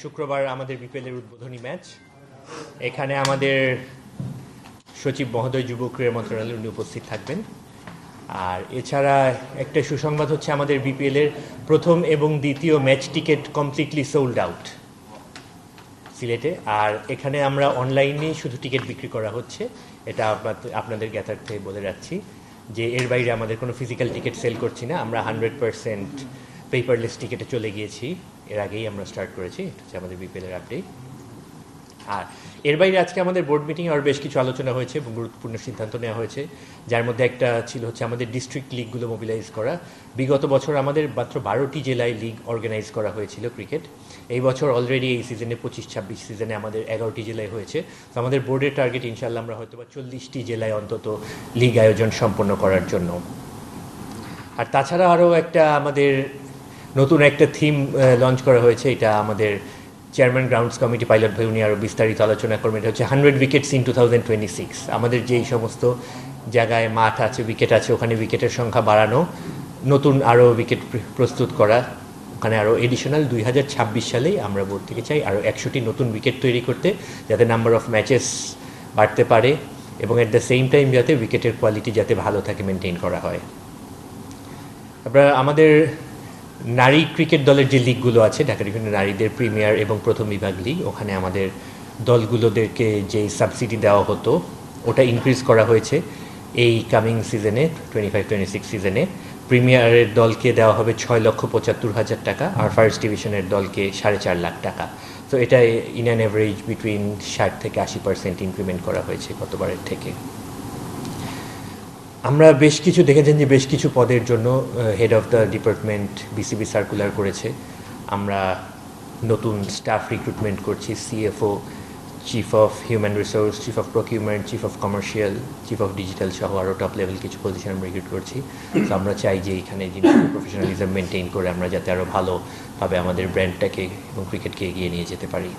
শুক্রবার আমাদের বিপিএলের উদ্বোধনী ম্যাচ। এখানে আমাদের সচিব মহোদয় যুব ক্রীড়া মন্ত্রণালয়ে উনি উপস্থিত থাকবেন। আর এছাড়া একটা সুসংবাদ হচ্ছে আমাদের বিপিএলের প্রথম এবং দ্বিতীয় match ticket completely sold out সিলেটে। আর এখানে আমরা অনলাইনে শুধু টিকিট বিক্রি করা হচ্ছে, এটা আপনাদের জ্ঞাতার্থে বলে যাচ্ছি যে এর বাইরে আমাদের কোনো ফিজিক্যাল টিকিট সেল করছি না। আমরা 100% পেপারলেস টিকিটে চলে গিয়েছি, এর আগেই আমরা স্টার্ট করেছি। এটা হচ্ছে আমাদের বিপিএলের আপডেট। আর এর বাইরে আজকে আমাদের বোর্ড মিটিংয়ে আরও বেশ কিছু আলোচনা হয়েছে এবং গুরুত্বপূর্ণ সিদ্ধান্ত নেওয়া হয়েছে, যার মধ্যে একটা ছিল হচ্ছে আমাদের ডিস্ট্রিক্ট লিগগুলো মোবিলাইজ করা। বিগত বছর আমাদের মাত্র 12টি জেলায় লিগ অর্গানাইজ করা হয়েছিল ক্রিকেট। এই বছর অলরেডি এই সিজনে 25-26 সিজনে আমাদের 11টি জেলায় হয়েছে। তো আমাদের বোর্ডের টার্গেট ইনশাল্লাহ আমরা হয়তো বা 40টি জেলায় অন্তত লিগ আয়োজন সম্পন্ন করার জন্য। আর তাছাড়া আরও একটা আমাদের নতুন একটা থিম লঞ্চ করা হয়েছে, এটা আমাদের চেয়ারম্যান গ্রাউন্ডস কমিটি পাইলট ভাই উনি আরও বিস্তারিত আলোচনা করবেন। এটা হচ্ছে 100 উইকেটস ইন 2026। আমাদের যেই সমস্ত জায়গায় মাঠ আছে, উইকেট আছে, ওখানে উইকেটের সংখ্যা বাড়ানো, নতুন আরও উইকেট প্রস্তুত করা। ওখানে আরও এডিশনাল 2026 সালেই আমরা বোর্ড থেকে চাই আরও 100টি নতুন উইকেট তৈরি করতে, যাতে নাম্বার অফ ম্যাচেস বাড়তে পারে এবং অ্যাট দ্য সেম টাইম যাতে উইকেটের কোয়ালিটি যাতে ভালো থাকে, মেনটেন করা হয়। আপনারা আমাদের নারী ক্রিকেট দলের যে লিগগুলো আছে, ঢাকা ডিভিশনের নারীদের প্রিমিয়ার এবং প্রথম বিভাগ লিগ, ওখানে আমাদের দলগুলোদেরকে যে সাবসিডি দেওয়া হতো ওটা ইনক্রিজ করা হয়েছে এই কামিং সিজনে, 25-26 সিজনে। প্রিমিয়ারের দলকে দেওয়া হবে 6,75,000 টাকা আর ফার্স্ট ডিভিশনের দলকে 4.5 লাখ টাকা। তো এটা ইন অ্যান অ্যাভারেজ বিটুইন 60 থেকে 80% ইনক্রিমেন্ট করা হয়েছে গতবারের থেকে। আমরা বেশ কিছু দেখেছেন যে বেশ কিছু পদের জন্য head of the department BCB circular করেছে। আমরা নতুন স্টাফ রিক্রুটমেন্ট করছি, CFO, chief of human resource, chief of procurement, chief of commercial, chief of digital সহ আরও টপ লেভেল কিছু পজিশন আমরা রিক্রুট করছি। তো আমরা চাই যে এখানে জিনিসগুলো প্রফেশনালিজম মেনটেন করে আমরা যাতে আরও ভালোভাবে আমাদের ব্র্যান্ডটাকে এবং ক্রিকেটকে এগিয়ে নিয়ে যেতে পারি।